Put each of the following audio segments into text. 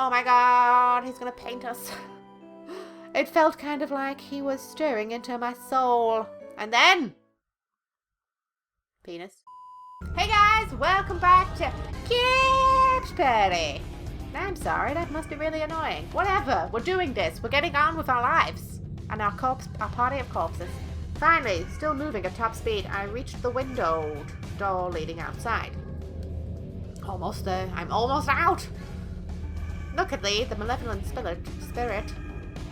Oh my god, he's gonna paint us. It felt kind of like he was stirring into my soul. And then... penis. Hey guys, welcome back to Corpse Party. I'm sorry, that must be really annoying. Whatever, we're doing this. We're getting on with our lives. And our party of corpses. Finally, still moving at top speed, I reached the windowed door leading outside. Almost there. I'm almost out. Luckily, the malevolent spirit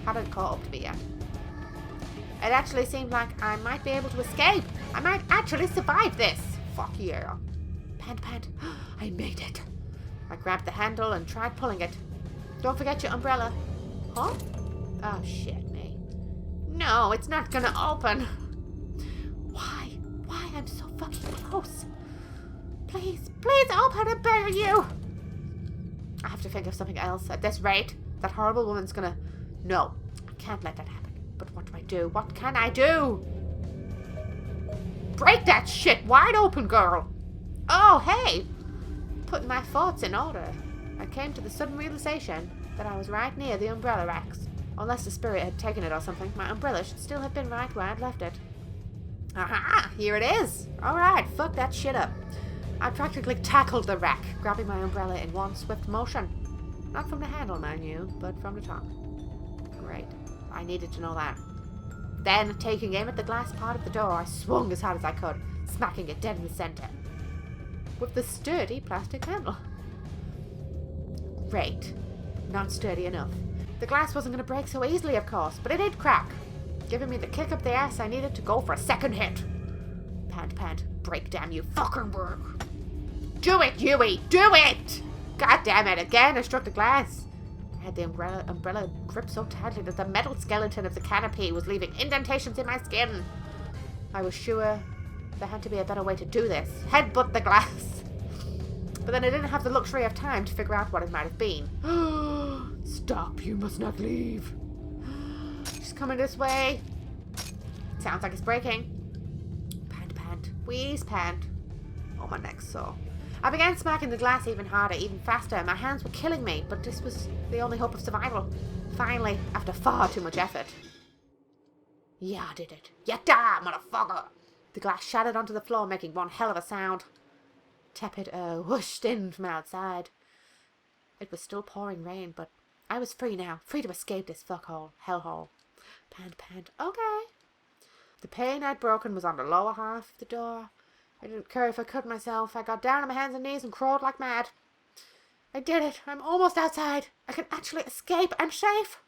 hadn't caught up to me yet. It actually seemed like I might be able to escape. I might actually survive this. Fuck yeah. Pant, pant. I made it. I grabbed the handle and tried pulling it. Don't forget your umbrella. Huh? Oh, shit me. No, it's not gonna open. Why? Why? I'm so fucking close. Please, please open, I beg you. I have to think of something else. At this rate, that horrible woman's gonna... No, I can't let that happen. But what do I do? What can I do? Break that shit wide open, girl. Oh, hey. Putting my thoughts in order, I came to the sudden realization that I was right near the umbrella racks. Unless the spirit had taken it or something, my umbrella should still have been right where I'd left it. Aha! Here it is! Alright, fuck that shit up. I practically tackled the rack, grabbing my umbrella in one swift motion. Not from the handle, mind you, but from the top. Great. I needed to know that. Then, taking aim at the glass part of the door, I swung as hard as I could, smacking it dead in the center. With the sturdy plastic handle. Great. Not sturdy enough. The glass wasn't going to break so easily, of course, but it did crack, giving me the kick up the ass I needed to go for a second hit. Pant, pant. Break, damn you. Fucking work. Do it, Yui! Do it! God damn it, again I struck the glass. I had the umbrella gripped so tightly that the metal skeleton of the canopy was leaving indentations in my skin. I was sure there had to be a better way to do this. Headbutt the glass. But then I didn't have the luxury of time to figure out what it might have been. Stop, you must not leave. She's coming this way. Sounds like it's breaking. Pant, pant. Wheeze, pant. Oh, my neck's sore. I began smacking the glass even harder, even faster. My hands were killing me, but this was the only hope of survival. Finally, after far too much effort. Yeah, I did it. Yatta, motherfucker! The glass shattered onto the floor, making one hell of a sound. Tepid air whooshed in from outside. It was still pouring rain, but I was free now. Free to escape this fuckhole, hellhole. Pant, pant. Okay. The pane I'd broken was on the lower half of the door. I didn't care if I cut myself. I got down on my hands and knees and crawled like mad. I did it. I'm almost outside. I can actually escape. I'm safe.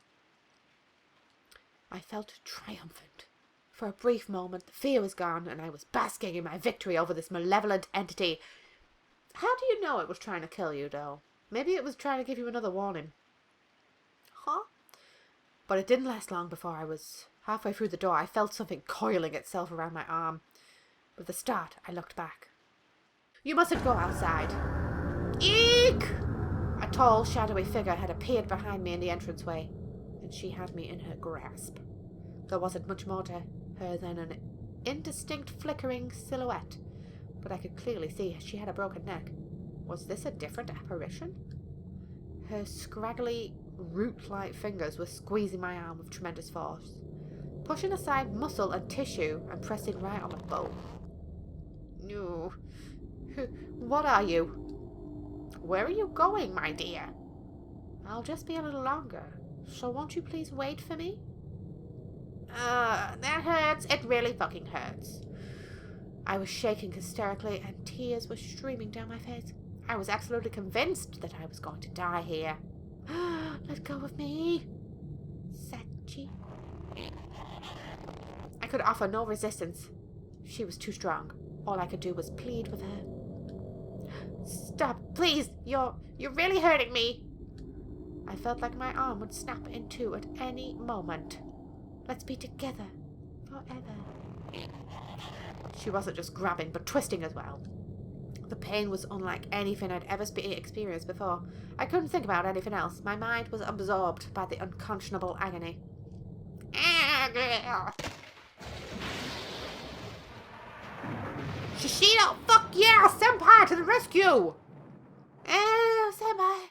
I felt triumphant. For a brief moment, the fear was gone, and I was basking in my victory over this malevolent entity. How do you know it was trying to kill you, though? Maybe it was trying to give you another warning. Huh? But it didn't last long before I was halfway through the door. I felt something coiling itself around my arm. With a start, I looked back. You mustn't go outside. Eek! A tall, shadowy figure had appeared behind me in the entranceway, and she had me in her grasp. There wasn't much more to her than an indistinct flickering silhouette, but I could clearly see she had a broken neck. Was this a different apparition? Her scraggly, root-like fingers were squeezing my arm with tremendous force, pushing aside muscle and tissue and pressing right on the bone. No. What are you? Where are you going, my dear? I'll just be a little longer, so won't you please wait for me? That hurts. It really fucking hurts. I was shaking hysterically and tears were streaming down my face. I was absolutely convinced that I was going to die here. Let go of me. Sachi. I could offer no resistance. She was too strong. All I could do was plead with her. Stop, please. You're really hurting me. I felt like my arm would snap in two at any moment. Let's be together forever. She wasn't just grabbing, but twisting as well. The pain was unlike anything I'd ever experienced before. I couldn't think about anything else. My mind was absorbed by the unconscionable agony. Machida, fuck yeah! Senpai to the rescue! Senpai!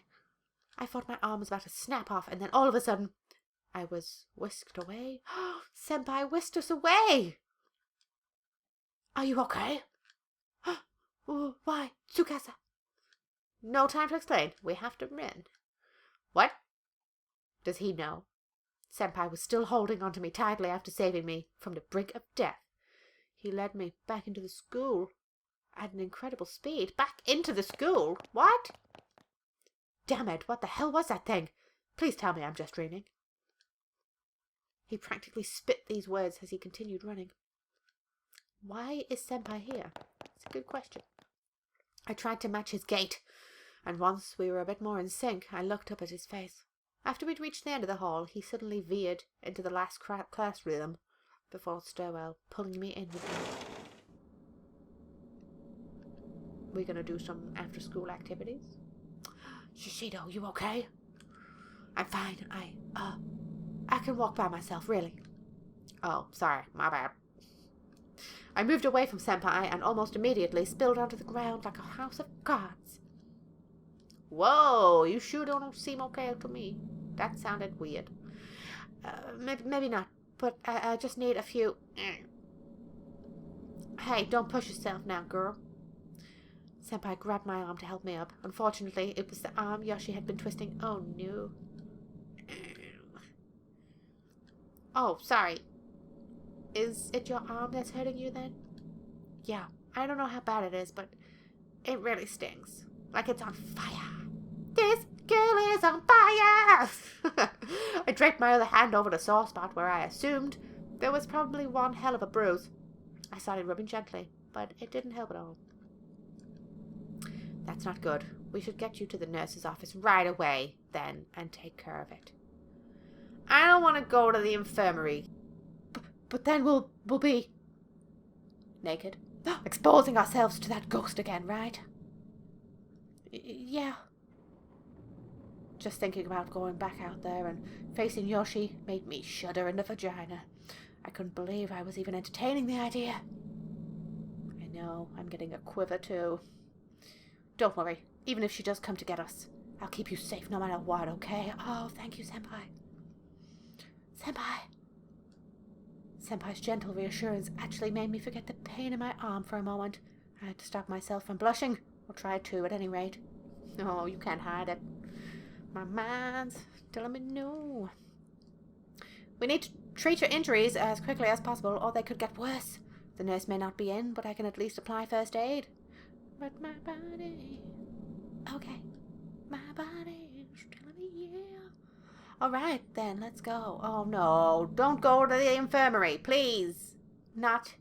I thought my arm was about to snap off, and then all of a sudden, I was whisked away. Senpai whisked us away! Are you okay? Why, Tsukasa? No time to explain. We have to run. What? Does he know? Senpai was still holding onto me tightly after saving me from the brink of death. He led me back into the school at an incredible speed. Back into the school? What? Damn it, what the hell was that thing? Please tell me I'm just dreaming. He practically spit these words as he continued running. Why is Senpai here? It's a good question. I tried to match his gait, and once we were a bit more in sync, I looked up at his face. After we'd reached the end of the hall, he suddenly veered into the last classroom before the stairwell, pulling me in with him. We're gonna do some after-school activities. Shishido, you okay? I'm fine. I can walk by myself, really. Oh, sorry, my bad. I moved away from Senpai and almost immediately spilled onto the ground like a house of cards. Whoa, you sure don't seem okay to me. That sounded weird. Maybe not, but I just need a few... Hey, don't push yourself now, girl. Senpai grabbed my arm to help me up. Unfortunately, it was the arm Yoshi had been twisting. Oh, no. Oh, sorry. Is it your arm that's hurting you then? Yeah, I don't know how bad it is, but it really stings. Like it's on fire. This girl is on fire! I draped my other hand over the sore spot where I assumed there was probably one hell of a bruise. I started rubbing gently, but it didn't help at all. That's not good. We should get you to the nurse's office right away, then, and take care of it. I don't want to go to the infirmary. But then we'll be... naked. Exposing ourselves to that ghost again, right? Yeah. Just thinking about going back out there and facing Yoshi made me shudder in the vagina. I couldn't believe I was even entertaining the idea. I know, I'm getting a quiver too. Don't worry, even if she does come to get us, I'll keep you safe no matter what, okay? Oh, thank you, Senpai. Senpai. Senpai's gentle reassurance actually made me forget the pain in my arm for a moment. I had to stop myself from blushing, or tried to at any rate. Oh, you can't hide it. My mind's telling me no. We need to treat your injuries as quickly as possible, or they could get worse. The nurse may not be in, but I can at least apply first aid. But my body... Okay. My body's telling me yeah. Alright, then, let's go. Oh, no. Don't go to the infirmary, please. Not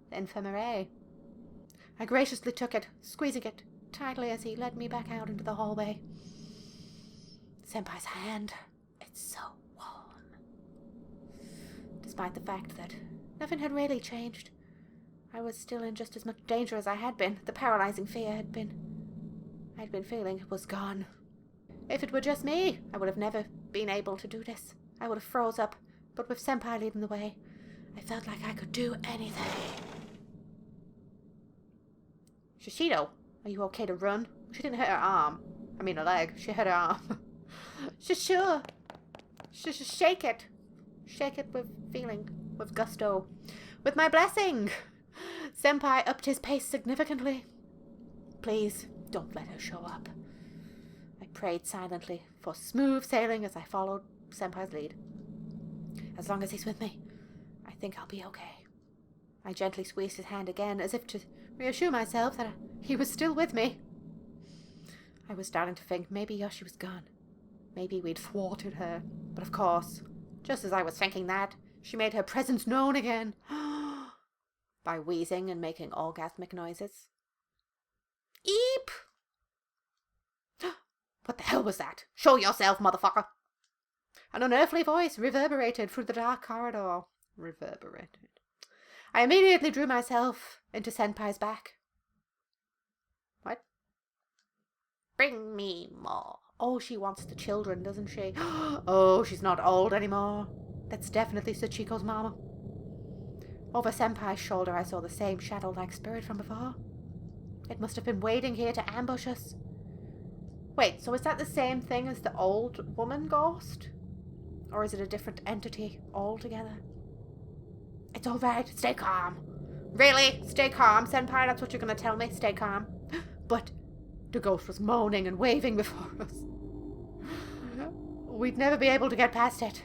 the infirmary. I graciously took it, squeezing it tightly as he led me back out into the hallway. Senpai's hand. It's so warm. Despite the fact that nothing had really changed, I was still in just as much danger as I had been. The paralyzing fear I'd been feeling was gone. If it were just me, I would have never been able to do this. I would have froze up, but with Senpai leading the way, I felt like I could do anything. Shishido, are you okay to run? She didn't hurt her arm. I mean her leg. She hurt her arm. Sure. Shake it. Shake it with feeling, with gusto. With my blessing. Senpai upped his pace significantly. Please, don't let her show up. I prayed silently for smooth sailing as I followed Senpai's lead. As long as he's with me, I think I'll be okay. I gently squeezed his hand again, as if to reassure myself that he was still with me. I was starting to think maybe Yoshi was gone. Maybe we'd thwarted her. But of course, just as I was thinking that, she made her presence known again. By wheezing and making orgasmic noises. Eep! What the hell was that? Show yourself, motherfucker! An unearthly voice reverberated through the dark corridor. Reverberated. I immediately drew myself into Senpai's back. What? Bring me more. Oh, she wants the children, doesn't she? Oh, she's not old anymore. That's definitely Sachiko's mama. Over Senpai's shoulder I saw the same shadow-like spirit from before. It must have been waiting here to ambush us. Wait, so is that the same thing as the old woman ghost? Or is it a different entity altogether? It's alright, stay calm. Really? Stay calm, Senpai? That's what you're gonna tell me? Stay calm. But the ghost was moaning and waving before us. We'd never be able to get past it.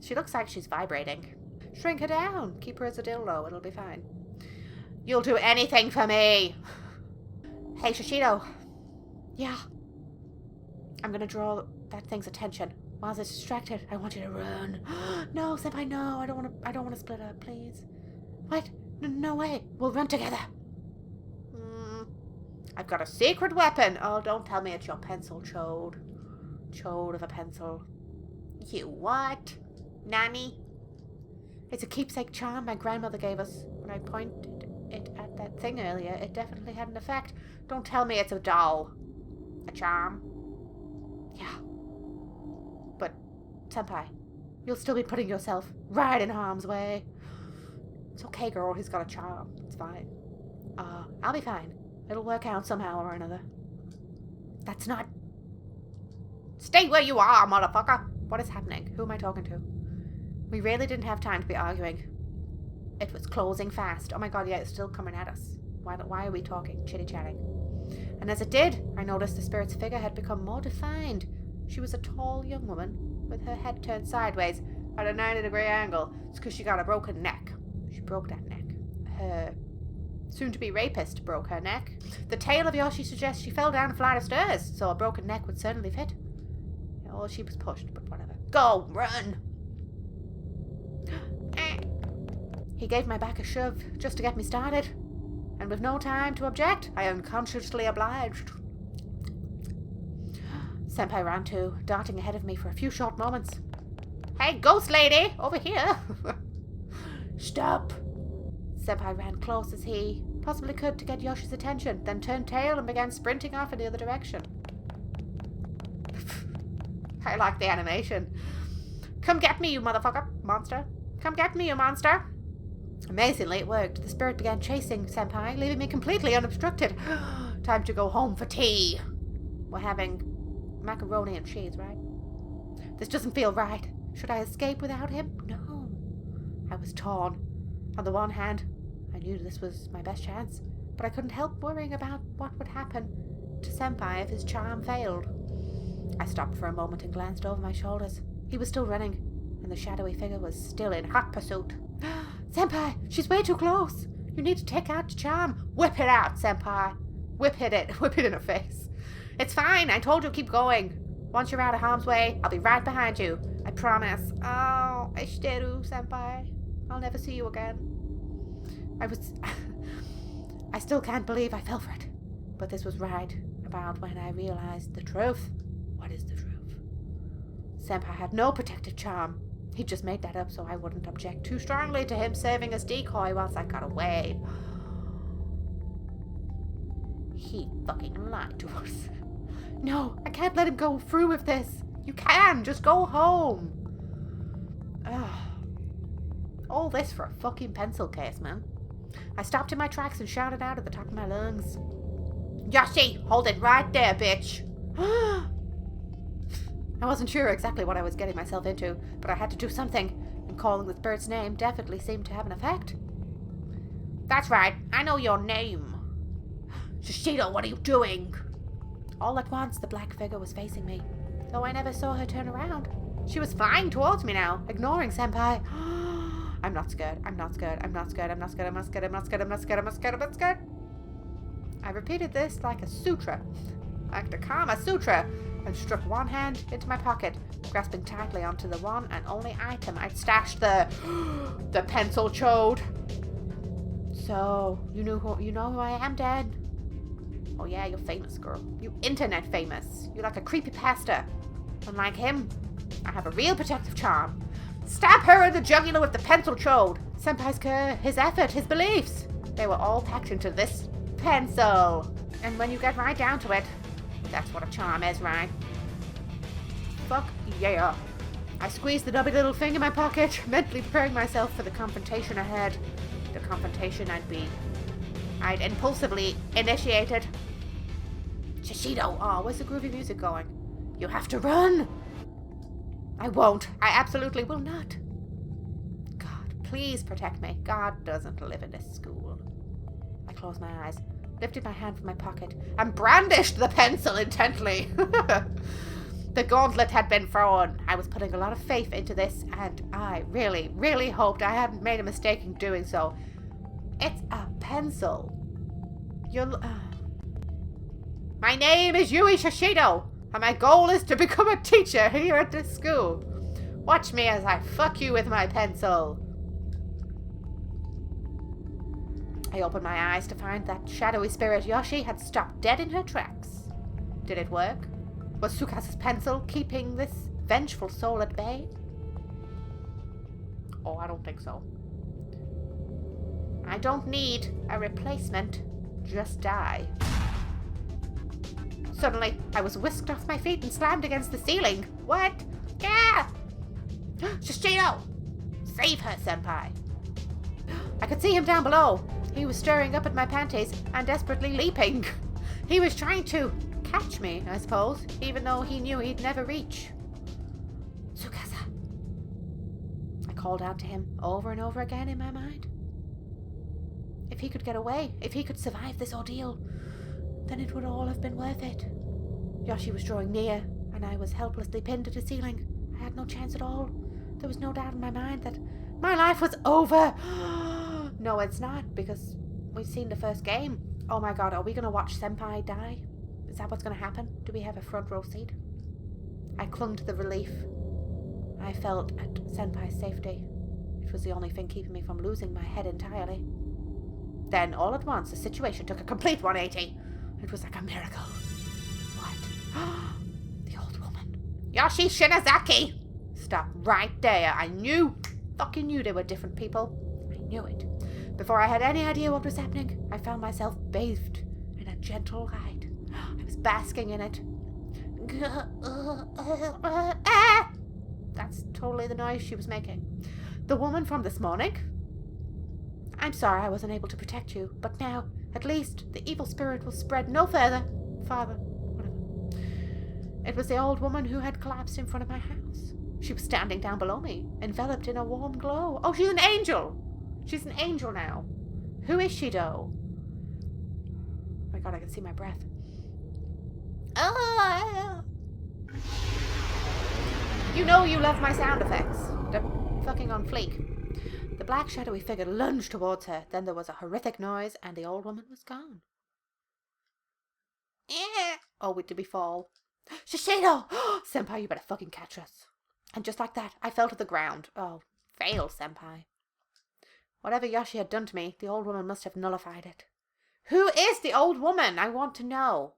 She looks like she's vibrating. Shrink her down. Keep her as a dildo. It'll be fine. You'll do anything for me. Hey, Shishido. Yeah. I'm gonna draw that thing's attention. While it's distracted, I want you to run. No, Senpai, no. I don't wanna split up, please. What? No way. We'll run together. I've got a secret weapon. Oh, don't tell me it's your pencil, Chode. Chode of a pencil. You what? Nanny? It's a keepsake charm my grandmother gave us. When I pointed it at that thing earlier, it definitely had an effect. Don't tell me it's a doll. A charm? Yeah. But, Senpai, you'll still be putting yourself right in harm's way. It's okay, girl. He's got a charm. It's fine. I'll be fine. It'll work out somehow or another. That's not... Stay where you are, motherfucker! What is happening? Who am I talking to? We really didn't have time to be arguing. It was closing fast. Oh my god, yeah, it's still coming at us. Why are we talking? Chitty-chatting. And as it did, I noticed the spirit's figure had become more defined. She was a tall young woman, with her head turned sideways at a 90-degree angle. It's because she got a broken neck. She broke that neck. Her soon-to-be rapist broke her neck. The tale of Yoshi suggests she fell down a flight of stairs, so a broken neck would certainly fit. Well, she was pushed, but whatever. Go! Run! He gave my back a shove, just to get me started. And with no time to object, I unconsciously obliged. Senpai ran too, darting ahead of me for a few short moments. Hey, ghost lady! Over here! Stop! Senpai ran close as he possibly could to get Yoshi's attention, then turned tail and began sprinting off in the other direction. I like the animation. Come get me, you motherfucker, monster. Come get me, you monster. Amazingly, it worked. The spirit began chasing Senpai, leaving me completely unobstructed. Time to go home for tea. We're having macaroni and cheese, right? This doesn't feel right. Should I escape without him? No. I was torn. On the one hand, I knew this was my best chance, but I couldn't help worrying about what would happen to Senpai if his charm failed. I stopped for a moment and glanced over my shoulders. He was still running, and the shadowy figure was still in hot pursuit. Senpai, she's way too close. You need to take out the charm. Whip it out, Senpai. Whip it in her face. It's fine. I told you keep going. Once you're out of harm's way, I'll be right behind you. I promise. Oh, Ishiteru, Senpai. I'll never see you again. I still can't believe I fell for it. But this was right about when I realized the truth. What is the truth? Senpai had no protective charm. He just made that up so I wouldn't object too strongly to him serving as decoy whilst I got away. He fucking lied to us. No, I can't let him go through with this. You can, just go home. Ugh. All this for a fucking pencil case, man. I stopped in my tracks and shouted out at the top of my lungs. Yoshi, hold it right there, bitch. I wasn't sure exactly what I was getting myself into, but I had to do something, and calling the bird's name definitely seemed to have an effect. That's right, I know your name. Shishido, what are you doing? All at once, the black figure was facing me, though I never saw her turn around. She was flying towards me now, ignoring Senpai. I'm not scared, I'm not scared, I'm not scared, I'm not scared, I'm not scared, I'm not scared, I'm not scared, I'm not scared, I'm not scared. I repeated this like a sutra, like the Kama Sutra, and struck one hand into my pocket, grasping tightly onto the one and only item I'd stashed there. The pencil chode. So, you know who I am, Dad? Oh yeah, you're famous, girl. You internet famous. You're like a creepypasta. Unlike him, I have a real protective charm. Stab her in the jugular with the pencil chode. Senpai's care, his effort, his beliefs. They were all packed into this pencil. And when you get right down to it, that's what a charm is, right? Fuck yeah. I squeezed the nubby little thing in my pocket, mentally preparing myself for the confrontation ahead. The confrontation I'd impulsively initiated. Shishido! Oh, where's the groovy music going? You have to run! I won't. I absolutely will not. God, please protect me. God doesn't live in this school. I closed my eyes, lifted my hand from my pocket, and brandished the pencil intently. The gauntlet had been thrown. I was putting a lot of faith into this, and I really, really hoped I hadn't made a mistake in doing so. It's a pencil. My name is Yui Shishido, and my goal is to become a teacher here at this school. Watch me as I fuck you with my pencil. I opened my eyes to find that shadowy spirit Yoshi had stopped dead in her tracks. Did it work? Was Tsukasa's pencil keeping this vengeful soul at bay? Oh, I don't think so. I don't need a replacement. Just die. Suddenly, I was whisked off my feet and slammed against the ceiling. What? Yeah! Shishido! Save her, Senpai. I could see him down below. He was stirring up at my panties and desperately leaping. He was trying to catch me, I suppose, even though he knew he'd never reach. Tsukasa. I called out to him over and over again in my mind. If he could get away, if he could survive this ordeal, then it would all have been worth it. Yoshi was drawing near, and I was helplessly pinned to the ceiling. I had no chance at all. There was no doubt in my mind that my life was over. No, it's not, because we've seen the first game. Oh my god, are we going to watch Senpai die? Is that what's going to happen? Do we have a front row seat? I clung to the relief I felt at Senpai's safety. It was the only thing keeping me from losing my head entirely. Then, all at once, the situation took a complete 180. It was like a miracle. What? The old woman. Yoshi Shinazaki! Stop right there. I fucking knew they were different people. I knew it. Before I had any idea what was happening, I found myself bathed in a gentle light. I was basking in it. That's totally the noise she was making. The woman from this morning? I'm sorry I wasn't able to protect you, but now, at least, the evil spirit will spread no further. Whatever. It was the old woman who had collapsed in front of my house. She was standing down below me, enveloped in a warm glow. Oh, she's an angel! She's an angel now. Who is she, though? Oh my god, I can see my breath. You know you love my sound effects. They're fucking on fleek. The black shadowy figure lunged towards her. Then there was a horrific noise, and the old woman was gone. Oh, wait, did we fall? Shishido! Senpai, you better fucking catch us. And just like that, I fell to the ground. Oh, fail, Senpai. Whatever Yoshi had done to me, the old woman must have nullified it. Who is the old woman? I want to know.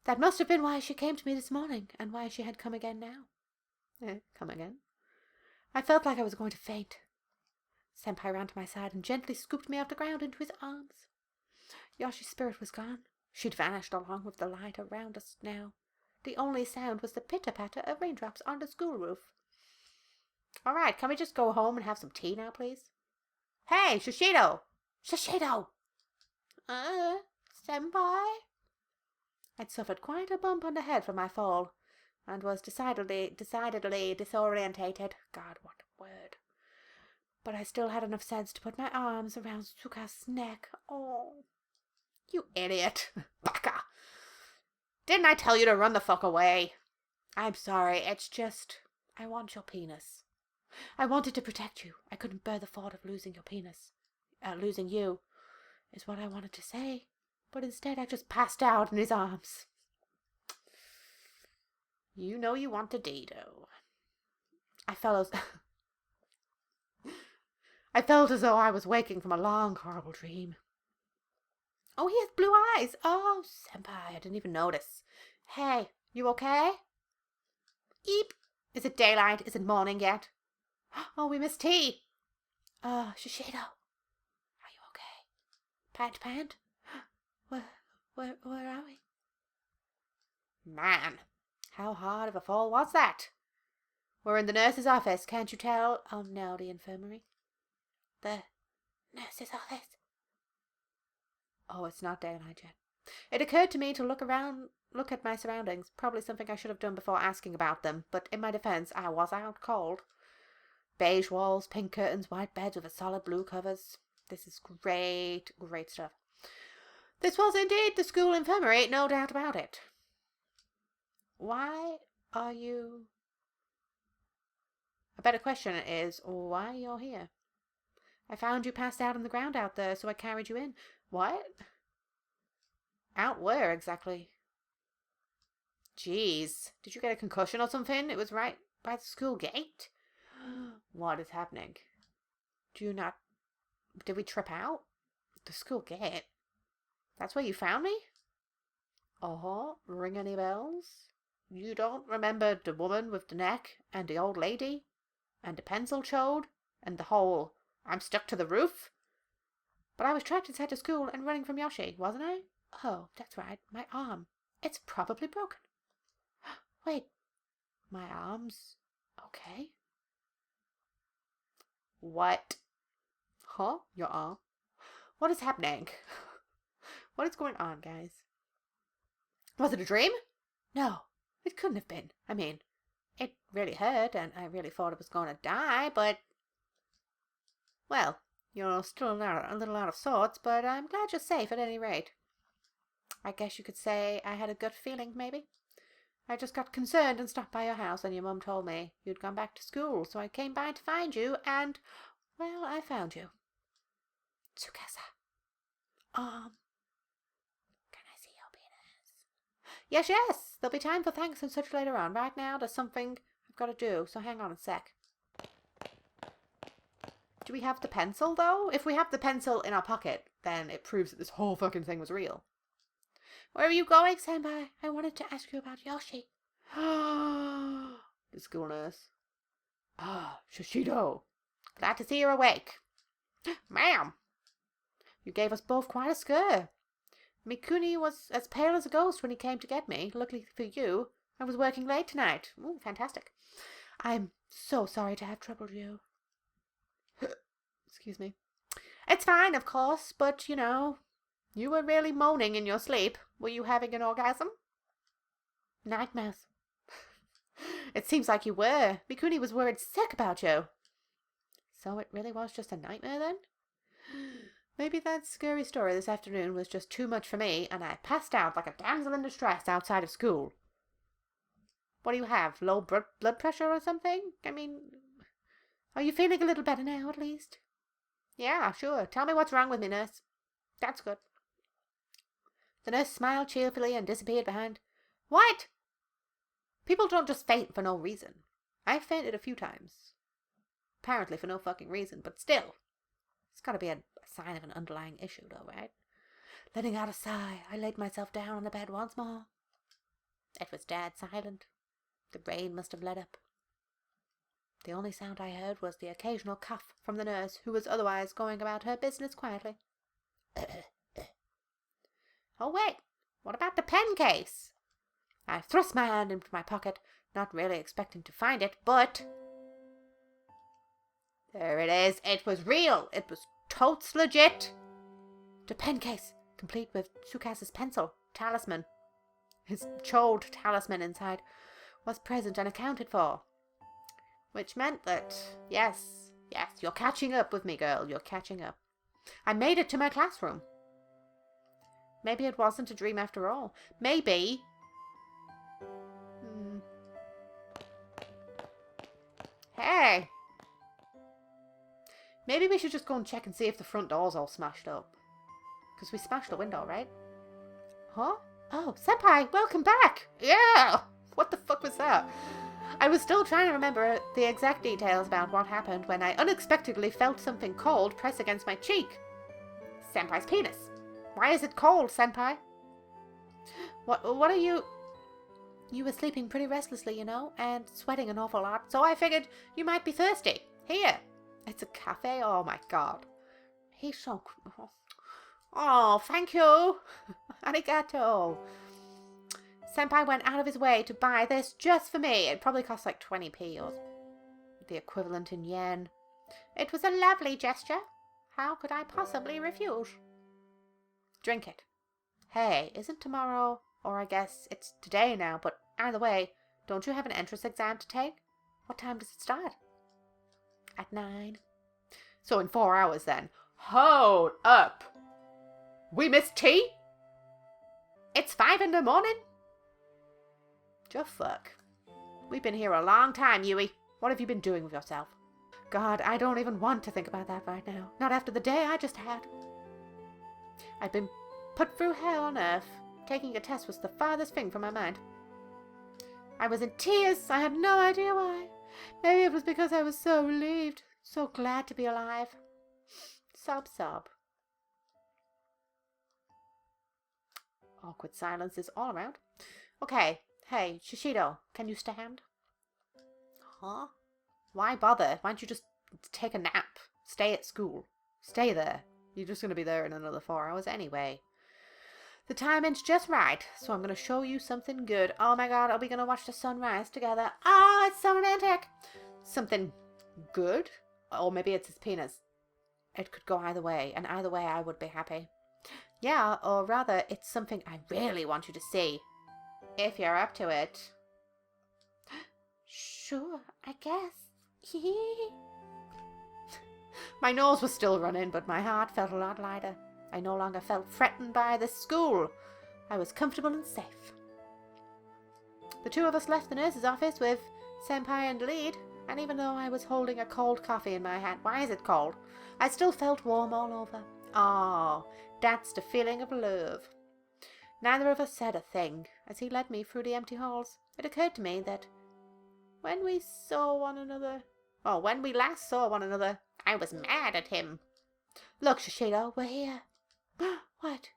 That must have been why she came to me this morning, and why she had come again now. Come again? I felt like I was going to faint. Senpai ran to my side and gently scooped me off the ground into his arms. Yoshi's spirit was gone. She'd vanished along with the light around us now. The only sound was the pitter-patter of raindrops on the school roof. All right, can we just go home and have some tea now, please? Hey, Shishido! Shishido! Senpai? I'd suffered quite a bump on the head from my fall, and was decidedly disorientated. God, what a word. But I still had enough sense to put my arms around Tsuka's neck. Oh, you idiot. Baka! Didn't I tell you to run the fuck away? I'm sorry, it's just, I want your penis. I wanted to protect you. I couldn't bear the thought of losing your penis. Losing you, is what I wanted to say. But instead I just passed out in his arms. You know you want a dado. I felt as though I was waking from a long, horrible dream. Oh, he has blue eyes. Oh, Senpai, I didn't even notice. Hey, you okay? Eep. Is it daylight? Is it morning yet? Oh, we missed tea. Shishido. Are you okay? Pant? Where are we? Man, how hard of a fall was that? We're in the nurse's office, can't you tell? Oh no, the infirmary. The nurse's office. Oh, it's not daylight yet. It occurred to me to look at my surroundings. Probably something I should have done before asking about them, but in my defense, I was out cold. Beige walls, pink curtains, white beds with a solid blue covers. This is great, great stuff. This was indeed the school infirmary, no doubt about it. Why are you... A better question is, why you're here? I found you passed out on the ground out there, so I carried you in. What? Out where, exactly? Jeez. Did you get a concussion or something? It was right by the school gate. What is happening? Did we trip out? The school gate? That's where you found me? Uh-huh. Ring any bells? You don't remember the woman with the neck, and the old lady, and the pencil chode, and the whole I'm stuck to the roof? But I was trapped inside the school and running from Yoshi, wasn't I? Oh, that's right. My arm. It's probably broken. Wait. My arm's okay? What? Huh? Your arm? What is happening? What is going on, guys? Was it a dream? No, it couldn't have been. I mean, it really hurt, and I really thought it was going to die, but... Well, you're still a little out of sorts, but I'm glad you're safe at any rate. I guess you could say I had a gut feeling, maybe. I just got concerned and stopped by your house, and your mum told me you'd gone back to school, so I came by to find you, and, well, I found you. Tsukasa. Can I see your penis? Yes, there'll be time for thanks and such later on. Right now, there's something I've got to do, so hang on a sec. Do we have the pencil, though? If we have the pencil in our pocket, then it proves that this whole fucking thing was real. Where are you going, Senpai? I wanted to ask you about Yoshi. The school nurse. Ah, Shishido. Glad to see you're awake. Ma'am. You gave us both quite a scare. Mikuni was as pale as a ghost when he came to get me. Luckily for you, I was working late tonight. Ooh, fantastic. I'm so sorry to have troubled you. Excuse me. It's fine, of course, but, you know, you were really moaning in your sleep. Were you having an orgasm? Nightmares. It seems like you were. Mikuni was worried sick about you. So it really was just a nightmare then? Maybe that scary story this afternoon was just too much for me, and I passed out like a damsel in distress outside of school. What do you have? Low blood pressure or something? I mean, are you feeling a little better now, at least? Yeah, sure. Tell me what's wrong with me, nurse. That's good. The nurse smiled cheerfully and disappeared behind. What? People don't just faint for no reason. I've fainted a few times. Apparently for no fucking reason, but still. It's got to be a sign of an underlying issue, though, right? Letting out a sigh, I laid myself down on the bed once more. It was dead silent. The rain must have let up. The only sound I heard was the occasional cough from the nurse, who was otherwise going about her business quietly. Oh, wait. What about the pen case? I thrust my hand into my pocket, not really expecting to find it, but... There it is. It was real. It was totes legit. The pen case, complete with Tsukasa's pencil, talisman. His chode talisman inside was present and accounted for. Which meant that, yes, you're catching up with me, girl. You're catching up. I made it to my classroom. Maybe it wasn't a dream after all. Maybe... Hey! Maybe we should just go and check and see if the front door's all smashed up. Because we smashed the window, right? Huh? Oh, Senpai, welcome back! Yeah! What the fuck was that? I was still trying to remember the exact details about what happened when I unexpectedly felt something cold press against my cheek. Senpai's penis. Why is it cold, Senpai? What are you... You were sleeping pretty restlessly, you know, and sweating an awful lot, so I figured you might be thirsty. Here. It's a cafe? Oh my god. He's so... Oh, thank you. Arigato. Senpai went out of his way to buy this just for me. It probably cost like 20p or the equivalent in yen. It was a lovely gesture. How could I possibly refuse? Drink it. Hey, isn't tomorrow, or I guess it's today now, but either way, don't you have an entrance exam to take? What time does it start? At 9. So in 4 hours then. Hold up! We missed tea? It's 5 in the morning? Just fuck. We've been here a long time, Yui. What have you been doing with yourself? God, I don't even want to think about that right now. Not after the day I just had. I've been put through hell on earth. Taking a test was the farthest thing from my mind. I was in tears. I had no idea why. Maybe it was because I was so relieved. So glad to be alive. Sob, sob. Awkward silences all around. Okay. Hey, Shishido, can you stand? Huh? Why bother? Why don't you just take a nap? Stay at school. Stay there. You're just going to be there in another 4 hours anyway. The timing's just right, so I'm going to show you something good. Oh my god, are we going to watch the sunrise together? Oh, it's so romantic. Something good? Or maybe it's his penis. It could go either way, and either way I would be happy. Yeah, or rather, it's something I really want you to see. If you're up to it. Sure, I guess. My nose was still running, but my heart felt a lot lighter. I no longer felt threatened by the school. I was comfortable and safe. The two of us left the nurse's office with Senpai and the lead, and even though I was holding a cold coffee in my hand, why is it cold? I still felt warm all over. Oh, that's the feeling of love. Neither of us said a thing as he led me through the empty halls. It occurred to me that when we last saw one another, I was mad at him. Look, Shishido, we're here. What?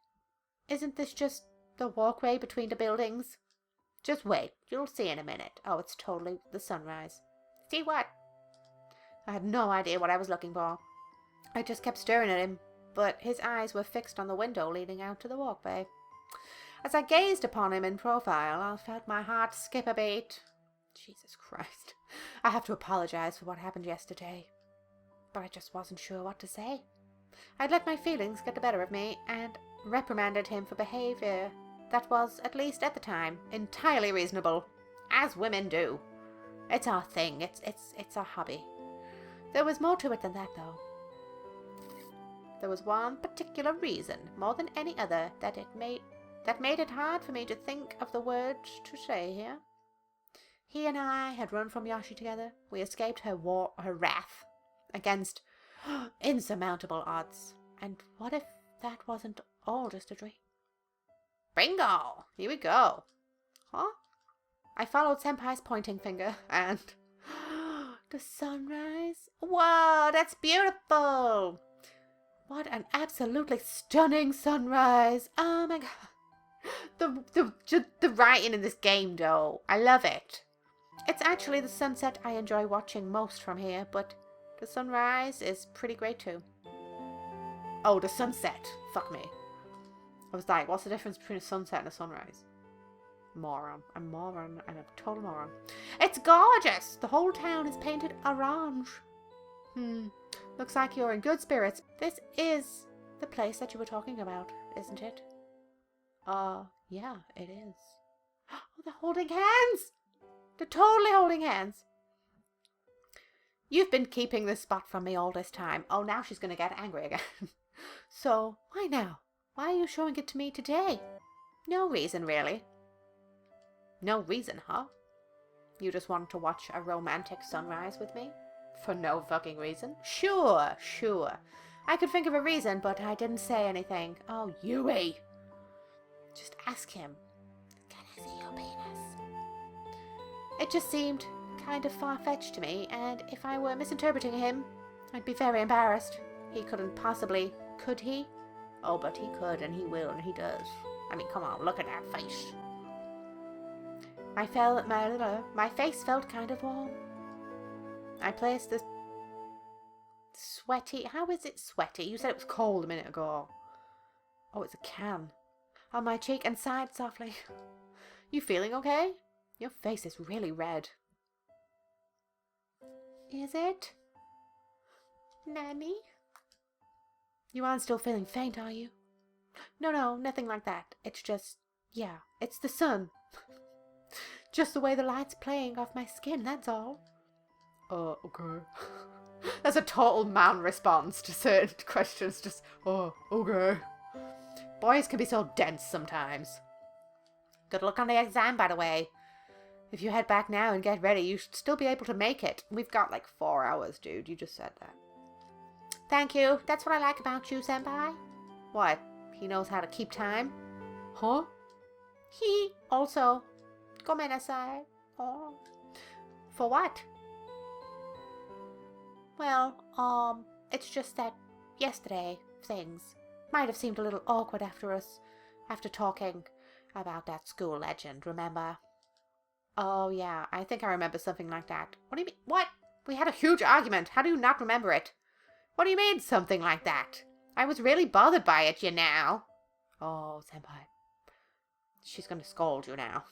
Isn't this just the walkway between the buildings? Just wait, you'll see in a minute. Oh, it's totally the sunrise. See what? I had no idea what I was looking for. I just kept staring at him, but his eyes were fixed on the window leading out to the walkway. As I gazed upon him in profile, I felt my heart skip a beat. Jesus Christ. I have to apologize for what happened yesterday. But I just wasn't sure what to say. I'd let my feelings get the better of me and reprimanded him for behavior that was, at least at the time, entirely reasonable. As women do. It's our thing. It's our hobby. There was more to it than that, though. There was one particular reason, more than any other, that made it hard for me to think of the words to say here. He and I had run from Yashi together. We escaped her wrath against insurmountable odds. And what if that wasn't all just a dream? Bingo! Here we go. Huh? I followed Senpai's pointing finger and... the sunrise? Whoa, that's beautiful! What an absolutely stunning sunrise! Oh my god. The writing in this game, though. I love it. It's actually the sunset I enjoy watching most from here, but the sunrise is pretty great too. Oh, the sunset. Fuck me. I was like, what's the difference between a sunset and a sunrise? Moron. I'm moron. I'm a total moron. It's gorgeous! The whole town is painted orange. Looks like you're in good spirits. This is the place that you were talking about, isn't it? Yeah, it is. Oh, they're holding hands! They're totally holding hands. You've been keeping this spot from me all this time. Oh, now she's going to get angry again. So, why now? Why are you showing it to me today? No reason, really. No reason, huh? You just wanted to watch a romantic sunrise with me? For no fucking reason? Sure. I could think of a reason, but I didn't say anything. Oh, Yui! Just ask him. Can I see your penis? It just seemed kind of far-fetched to me, and if I were misinterpreting him, I'd be very embarrassed. He couldn't possibly, could he? Oh, but he could, and he will, and he does. I mean, come on, look at that face. My face felt kind of warm. I placed the sweaty... How is it sweaty? You said it was cold a minute ago. Oh, it's a can. On my cheek and sighed softly. You feeling okay? Your face is really red. Is it? Nanny? You aren't still feeling faint, are you? No, nothing like that. It's just, yeah, it's the sun. Just the way the light's playing off my skin, that's all. Okay. That's a total man response to certain questions. Just, okay. Boys can be so dense sometimes. Good luck on the exam, by the way. If you head back now and get ready, you should still be able to make it. We've got like 4 hours, dude. You just said that. Thank you. That's what I like about you, Senpai. What? He knows how to keep time? Huh? He also. Gomenasai. Oh. For what? Well, it's just that yesterday things might have seemed a little awkward after talking about that school legend, remember? Oh, yeah, I think I remember something like that. What do you mean? What? We had a huge argument. How do you not remember it? What do you mean, something like that? I was really bothered by it, you know. Oh, Senpai. She's gonna scold you now.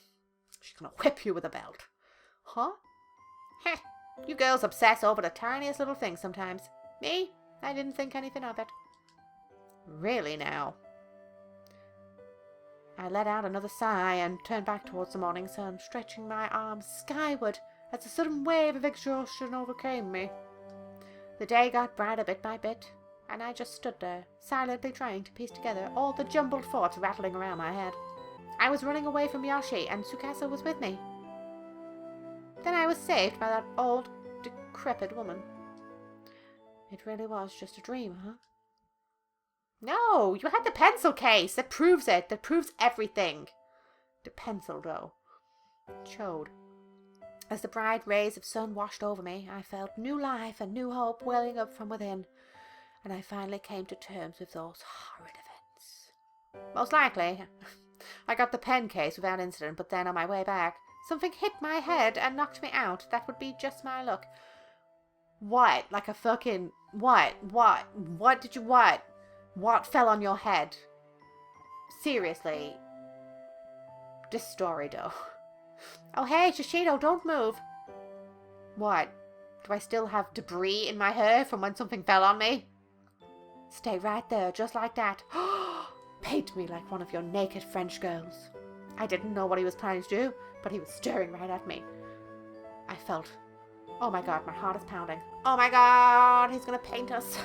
She's gonna whip you with a belt. Huh? Heh. You girls obsess over the tiniest little thing sometimes. Me? I didn't think anything of it. Really now? I let out another sigh and turned back towards the morning sun, stretching my arms skyward as a sudden wave of exhaustion overcame me. The day got brighter bit by bit, and I just stood there, silently trying to piece together all the jumbled thoughts rattling around my head. I was running away from Yoshi, and Tsukasa was with me. Then I was saved by that old, decrepit woman. It really was just a dream, huh? No, you had the pencil case. That proves it. That proves everything. The pencil, though. Chode. As the bright rays of sun washed over me, I felt new life and new hope welling up from within, and I finally came to terms with those horrid events. Most likely, I got the pen case without incident, but then on my way back, something hit my head and knocked me out. That would be just my luck. What? Like a fucking... What? What did you... What? What fell on your head? Seriously. This story, though. Oh, hey, Shishido, don't move. What? Do I still have debris in my hair from when something fell on me? Stay right there, just like that. Paint me like one of your naked French girls. I didn't know what he was planning to do, but he was staring right at me. I felt... Oh my god, my heart is pounding. Oh my god, he's gonna paint us.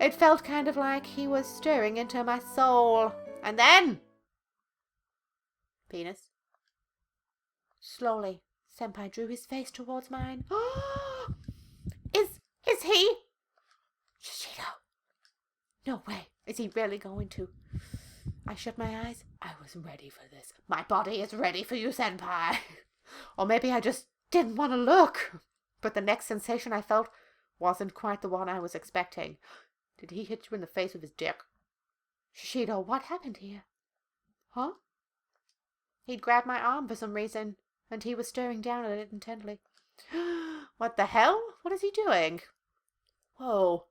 It felt kind of like he was staring into my soul. And then... Penis. Slowly, Senpai drew his face towards mine. Is he? Shishido. No way. Is he really going to? I shut my eyes. I was ready for this. My body is ready for you, Senpai. Or maybe I just didn't want to look. But the next sensation I felt wasn't quite the one I was expecting. Did he hit you in the face with his dick? Shishido, what happened here? Huh? He'd grabbed my arm for some reason, and he was staring down at it intently. What the hell? What is he doing? Whoa.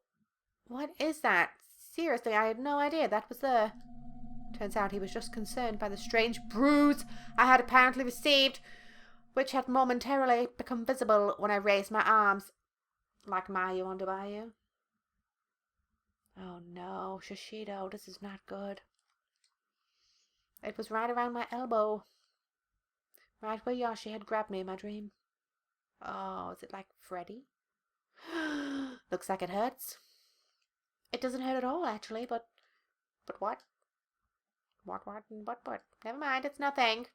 What is that? Seriously, I had no idea that was there. Turns out he was just concerned by the strange bruise I had apparently received, which had momentarily become visible when I raised my arms. Like Mayu on the bayou. Oh no, Shishido, this is not good. It was right around my elbow. Right where Yoshi had grabbed me in my dream. Oh, is it like Freddy? Looks like it hurts. It doesn't hurt at all, actually, but what? What? Never mind, it's nothing.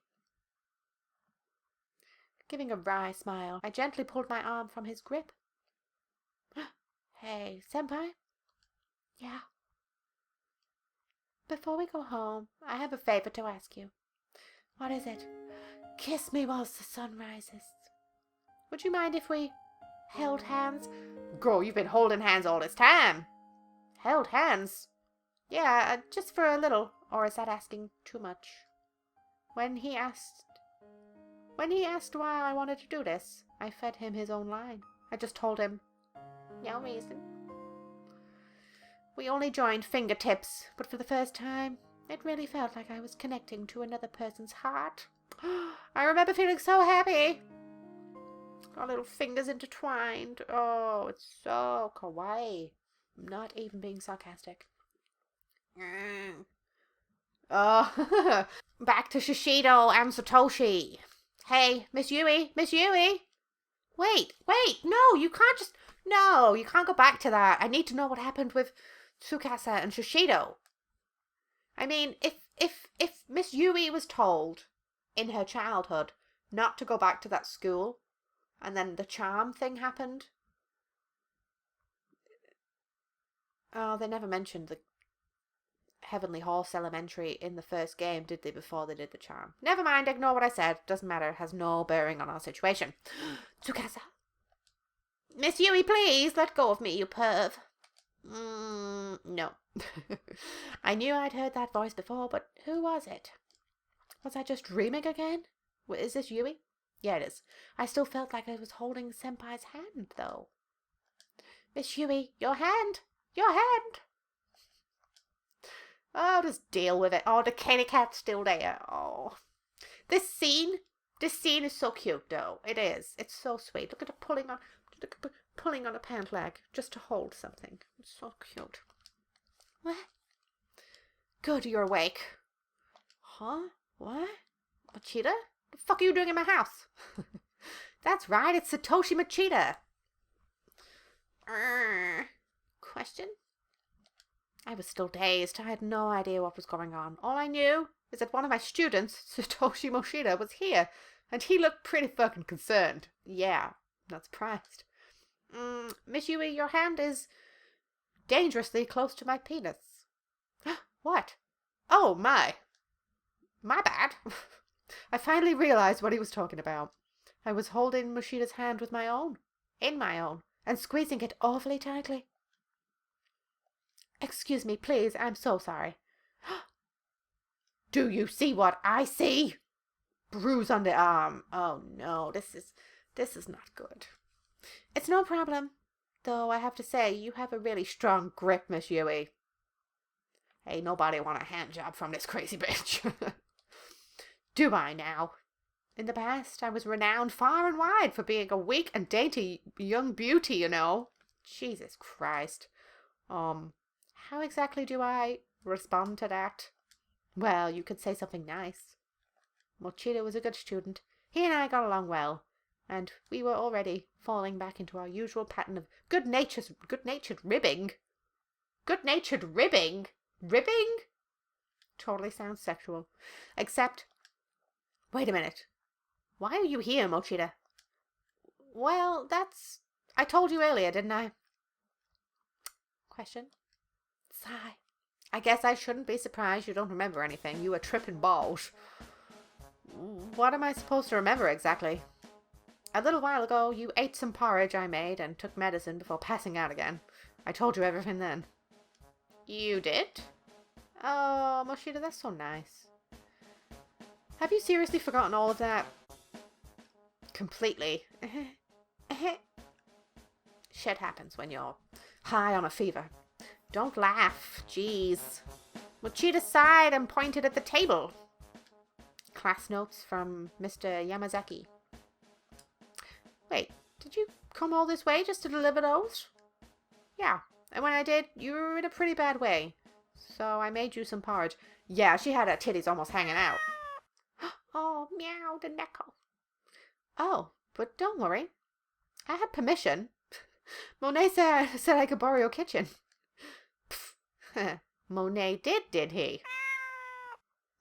Giving a wry smile, I gently pulled my arm from his grip. Hey, Senpai? Yeah? Before we go home, I have a favor to ask you. What is it? Kiss me whilst the sun rises. Would you mind if we held hands? Girl, you've been holding hands all this time. Held hands? Yeah, just for a little. Or is that asking too much? When he asked why I wanted to do this, I fed him his own line. I just told him, no reason. We only joined fingertips, but for the first time, it really felt like I was connecting to another person's heart. I remember feeling so happy. Our little fingers intertwined. Oh, it's so kawaii. I'm not even being sarcastic. Oh, back to Shishido and Satoshi. Hey, Miss Yui, Miss Yui. Wait, no, you can't just... No, you can't go back to that. I need to know what happened with Tsukasa and Shishido. I mean, if Miss Yui was told in her childhood not to go back to that school, and then the charm thing happened. Oh, they never mentioned the Heavenly Horse Elementary in the first game, did they, before they did the charm? Never mind, ignore what I said. Doesn't matter, it has no bearing on our situation. Tsukasa. Miss Yui, please, let go of me, you perv. No. I knew I'd heard that voice before, but who was it? Was I just dreaming again? Is this Yui? Yeah, it is. I still felt like I was holding Senpai's hand, though. Miss Yui, your hand! Your hand! Oh, just deal with it. Oh, the kitty cat's still there. Oh. This scene is so cute, though. It is. It's so sweet. Look at her pulling on a pant leg just to hold something. It's so cute. What? Good, you're awake. Huh? What? Machida? The fuck are you doing in my house? That's right, it's Satoshi Machida. Question? I was still dazed. I had no idea what was going on. All I knew is that one of my students, Satoshi Machida, was here, and he looked pretty fucking concerned. Yeah, not surprised. Miss Yui, your hand is dangerously close to my penis. What? Oh, my bad. I finally realized what he was talking about. I was holding Machida's hand with my own, and squeezing it awfully tightly. Excuse me, please, I'm so sorry. Do you see what I see? Bruise on the arm. Oh no, this is not good. It's no problem, though I have to say, you have a really strong grip, Miss Yui. Ain't nobody want a hand job from this crazy bitch. Do I now? In the past, I was renowned far and wide for being a weak and dainty young beauty, you know. Jesus Christ. How exactly do I respond to that? Well, you could say something nice. Machida was a good student. He and I got along well, and we were already falling back into our usual pattern of good-natured ribbing. Good-natured ribbing? Ribbing? Totally sounds sexual. Except, wait a minute. Why are you here, Machida? Well, I told you earlier, didn't I? Question? Sigh. I guess I shouldn't be surprised you don't remember anything. You were tripping balls. What am I supposed to remember exactly? A little while ago, you ate some porridge I made and took medicine before passing out again. I told you everything then. You did? Oh, Machida, that's so nice. Have you seriously forgotten all of that? Completely. Shit happens when you're high on a fever. Don't laugh, jeez. Machida sighed and pointed at the table. Class notes from Mr. Yamazaki. Wait, did you come all this way just to deliver those? Yeah, and when I did, you were in a pretty bad way. So I made you some porridge. Yeah, she had her titties almost hanging out. Oh, meow, the neko. Oh, but don't worry. I had permission. Monet said I could borrow your kitchen. Monet did he?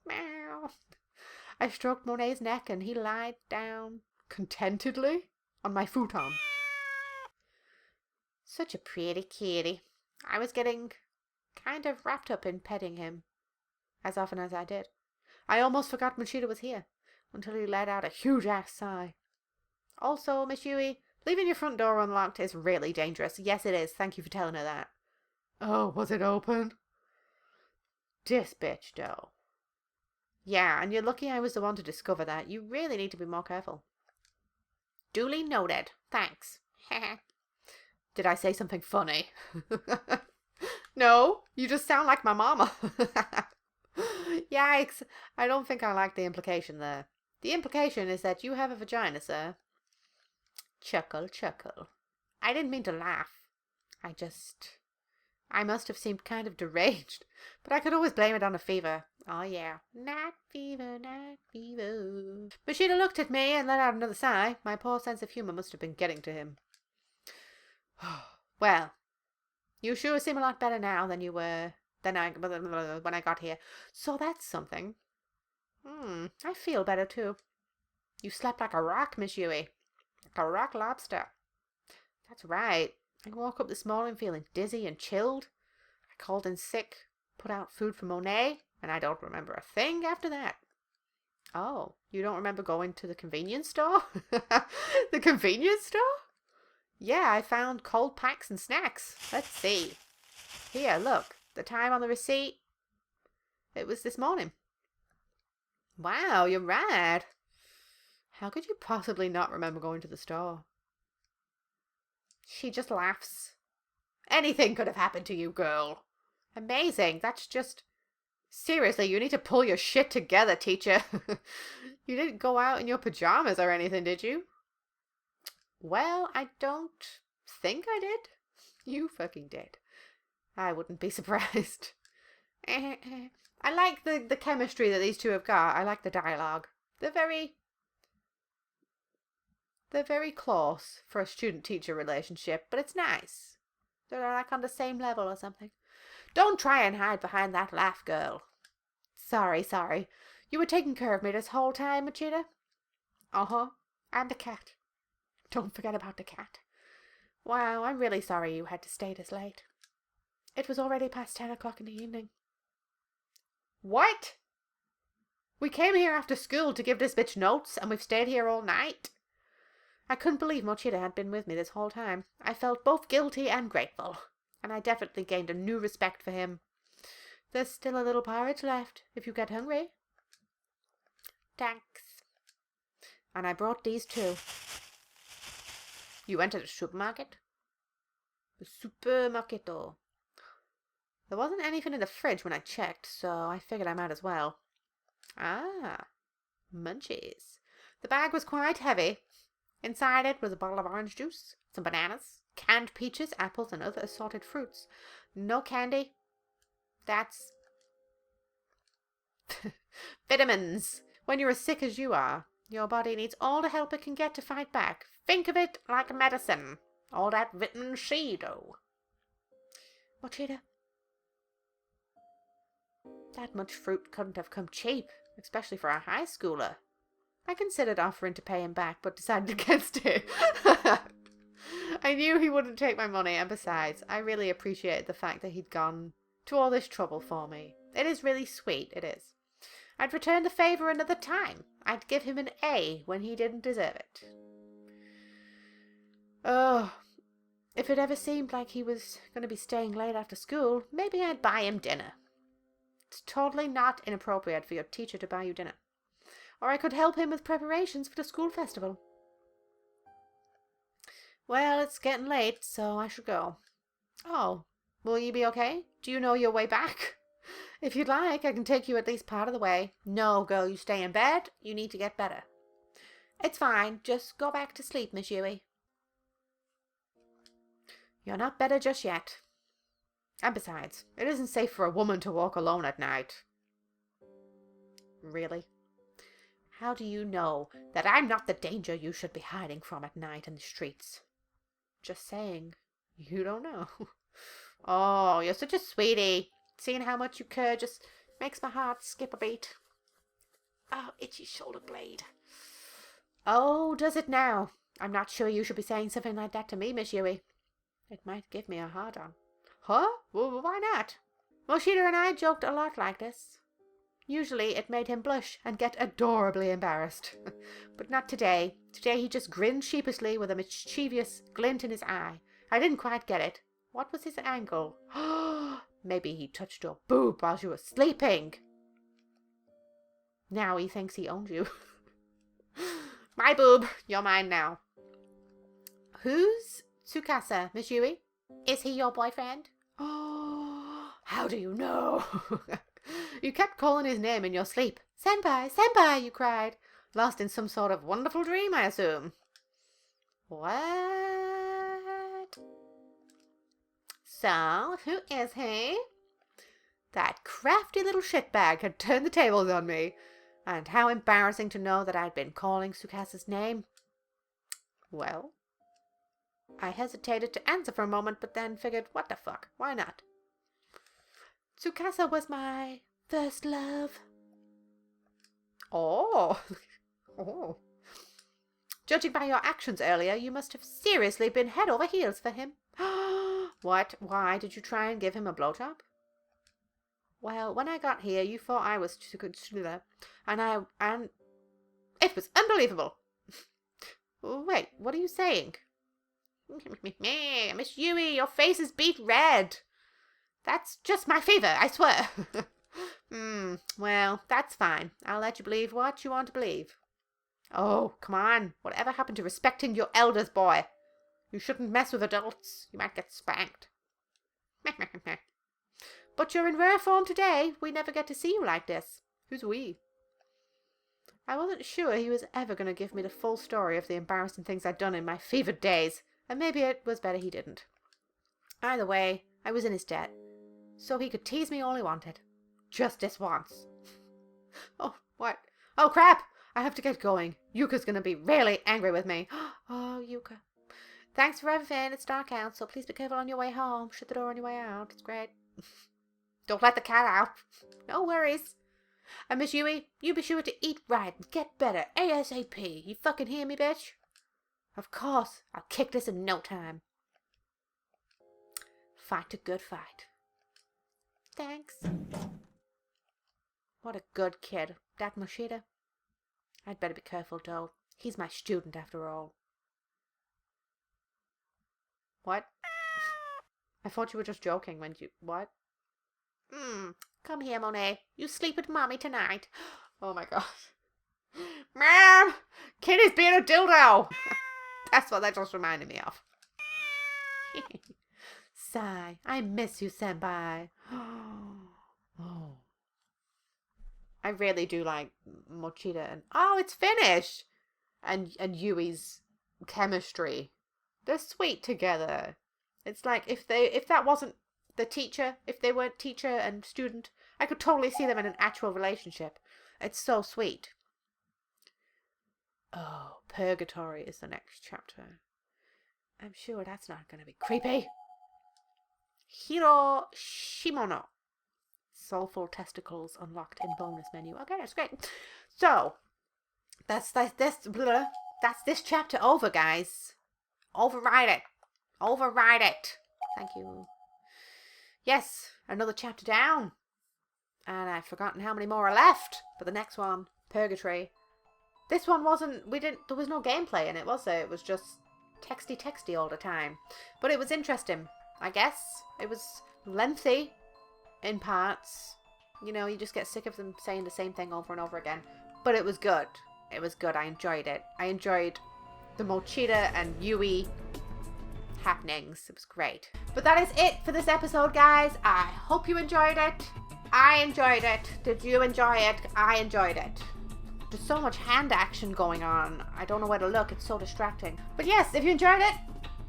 Meow. I stroked Monet's neck and he lied down contentedly on my futon. Such a pretty kitty. I was getting kind of wrapped up in petting him as often as I did. I almost forgot Machida was here until he let out a huge-ass sigh. Also, Miss Yui, leaving your front door unlocked is really dangerous. Yes, it is. Thank you for telling her that. Oh, was it open? This bitch, though. Yeah, and you're lucky I was the one to discover that. You really need to be more careful. Duly noted. Thanks. Did I say something funny? No, you just sound like my mama. Yikes. I don't think I like the implication there. The implication is that you have a vagina, sir. Chuckle, chuckle. I didn't mean to laugh. I just I must have seemed kind of deranged, but I could always blame it on a fever. Oh yeah, night fever, night fever. Machida looked at me and let out another sigh. My poor sense of humour must have been getting to him. Well, you sure seem a lot better now than you were when I got here. So that's something. I feel better too. You slept like a rock, Miss Yui. Like a rock lobster. That's right. I woke up this morning feeling dizzy and chilled. I called in sick, put out food for Monet, and I don't remember a thing after that. Oh, you don't remember going to the convenience store? The convenience store? Yeah, I found cold packs and snacks. Let's see. Here, look. The time on the receipt. It was this morning. Wow, you're right. How could you possibly not remember going to the store? She just laughs. Anything could have happened to you, girl. Amazing. That's just... Seriously, you need to pull your shit together, teacher. You didn't go out in your pajamas or anything, did you? Well, I don't think I did. You fucking did. I wouldn't be surprised. I like the chemistry that these two have got. I like the dialogue. They're very close for a student-teacher relationship, but it's nice. They're like on the same level or something. Don't try and hide behind that laugh, girl. Sorry. You were taking care of me this whole time, Machida? Uh-huh. And the cat. Don't forget about the cat. Wow, I'm really sorry you had to stay this late. It was already past 10 o'clock in the evening. What? We came here after school to give this bitch notes, and we've stayed here all night? I couldn't believe Machida had been with me this whole time. I felt both guilty and grateful, and I definitely gained a new respect for him. There's still a little porridge left, if you get hungry. Thanks. And I brought these too. You went to the supermarket? The supermarketo. There wasn't anything in the fridge when I checked, so I figured I might as well. Ah, munchies. The bag was quite heavy. Inside it was a bottle of orange juice, some bananas, canned peaches, apples, and other assorted fruits. No candy. That's... vitamins. When you're as sick as you are, your body needs all the help it can get to fight back. Think of it like medicine. All that vitamin C, though. Machida, that much fruit couldn't have come cheap, especially for a high schooler. I considered offering to pay him back, but decided against it. I knew he wouldn't take my money, and besides, I really appreciated the fact that he'd gone to all this trouble for me. It is really sweet, it is. I'd return the favour another time. I'd give him an A when he didn't deserve it. Oh, if it ever seemed like he was going to be staying late after school, maybe I'd buy him dinner. It's totally not inappropriate for your teacher to buy you dinner. Or I could help him with preparations for the school festival. Well, it's getting late, so I should go. Oh, will you be okay? Do you know your way back? If you'd like, I can take you at least part of the way. No, girl, you stay in bed. You need to get better. It's fine. Just go back to sleep, Miss Yui. You're not better just yet. And besides, it isn't safe for a woman to walk alone at night. Really? How do you know that I'm not the danger you should be hiding from at night in the streets? Just saying. You don't know. Oh, you're such a sweetie. Seeing how much you care just makes my heart skip a beat. Oh, itchy shoulder blade. Oh, does it now? I'm not sure you should be saying something like that to me, Miss Yui. It might give me a hard-on. Huh? Well, why not? Machida and I joked a lot like this. Usually it made him blush and get adorably embarrassed. But not today. Today he just grinned sheepishly with a mischievous glint in his eye. I didn't quite get it. What was his angle? Maybe he touched your boob while you were sleeping. Now he thinks he owns you. My boob, you're mine now. Who's Tsukasa, Miss Yui? Is he your boyfriend? Oh, how do you know? You kept calling his name in your sleep. Senpai, Senpai, you cried. Lost in some sort of wonderful dream, I assume. What? So, who is he? That crafty little shitbag had turned the tables on me. And how embarrassing to know that I'd been calling Tsukasa's name. Well, I hesitated to answer for a moment, but then figured, what the fuck, why not? Tsukasa was my first love. Oh. Oh. Judging by your actions earlier, you must have seriously been head over heels for him. What? Why did you try and give him a blowjob? Well, when I got here, you thought I was too good, and it was unbelievable. Wait, what are you saying? Miss Yui, your face is beet red. That's just my fever, I swear. Well, that's fine. I'll let you believe what you want to believe. Oh, come on. Whatever happened to respecting your elders, boy? You shouldn't mess with adults. You might get spanked. But you're in rare form today. We never get to see you like this. Who's we? I wasn't sure he was ever going to give me the full story of the embarrassing things I'd done in my fevered days, and maybe it was better he didn't. Either way, I was in his debt, so he could tease me all he wanted. Just this once. Oh, what? Oh, crap! I have to get going. Yuka's going to be really angry with me. Oh, Yuka. Thanks for everything. It's dark out, so please be careful on your way home. Shut the door on your way out. It's great. Don't let the cat out. No worries. And Miss Yui, you be sure to eat right and get better ASAP. You fucking hear me, bitch? Of course. I'll kick this in no time. Fight a good fight. Thanks. What a good kid. That Machida. I'd better be careful, though. He's my student, after all. What? I thought you were just joking when you... What? Come here, Monet. You sleep with Mommy tonight. Oh my god. Mom! Kitty's being a dildo! That's what that just reminded me of. Sigh. I miss you, Senpai. Oh. I really do like Machida and... Oh, it's finished! And Yui's chemistry. They're sweet together. It's like if that wasn't the teacher, if they weren't teacher and student, I could totally see them in an actual relationship. It's so sweet. Oh, Purgatory is the next chapter. I'm sure that's not going to be creepy. Hiro Shimono. Soulful testicles unlocked in bonus menu. Okay, that's great. So, that's this chapter over, guys. Override it. Override it. Thank you. Yes, another chapter down. And I've forgotten how many more are left for the next one. Purgatory. This one there was no gameplay in it, was there? It was just texty all the time. But it was interesting, I guess. It was lengthy in parts. You know, you just get sick of them saying the same thing over and over again. But it was good. It was good. I enjoyed it. I enjoyed the Machida and Yui happenings. It was great. But that is it for this episode, guys. I hope you enjoyed it. I enjoyed it. Did you enjoy it? I enjoyed it. There's so much hand action going on. I don't know where to look. It's so distracting. But yes, if you enjoyed it,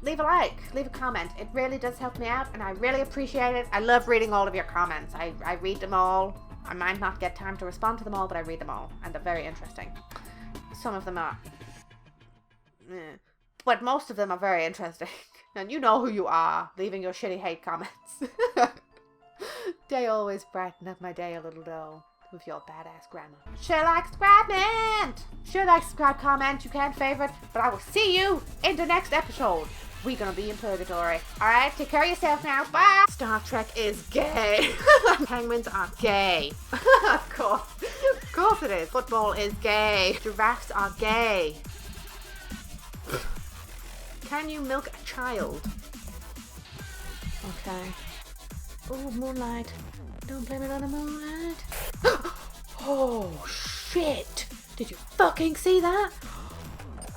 leave a like, leave a comment. It really does help me out and I really appreciate it. I love reading all of your comments. I read them all. I might not get time to respond to them all, but I read them all and they're very interesting. Some of them are but most of them are very interesting. And you know who you are, leaving your shitty hate comments. They always brighten up my day a little though, with your badass grammar. Share, like, subscribe, man! Share, like, subscribe, comment, you can favorite, but I will see you in the next episode. We're gonna be in Purgatory. Alright, take care of yourself now, bye! Star Trek is gay. Penguins are gay. Of course it is. Football is gay. Giraffes are gay. Can you milk a child? Okay. Oh, moonlight. Don't blame it on the moonlight. Oh, shit. Did you fucking see that?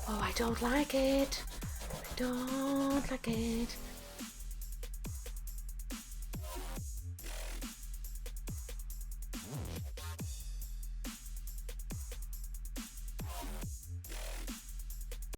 Oh, I don't like it. I don't like it.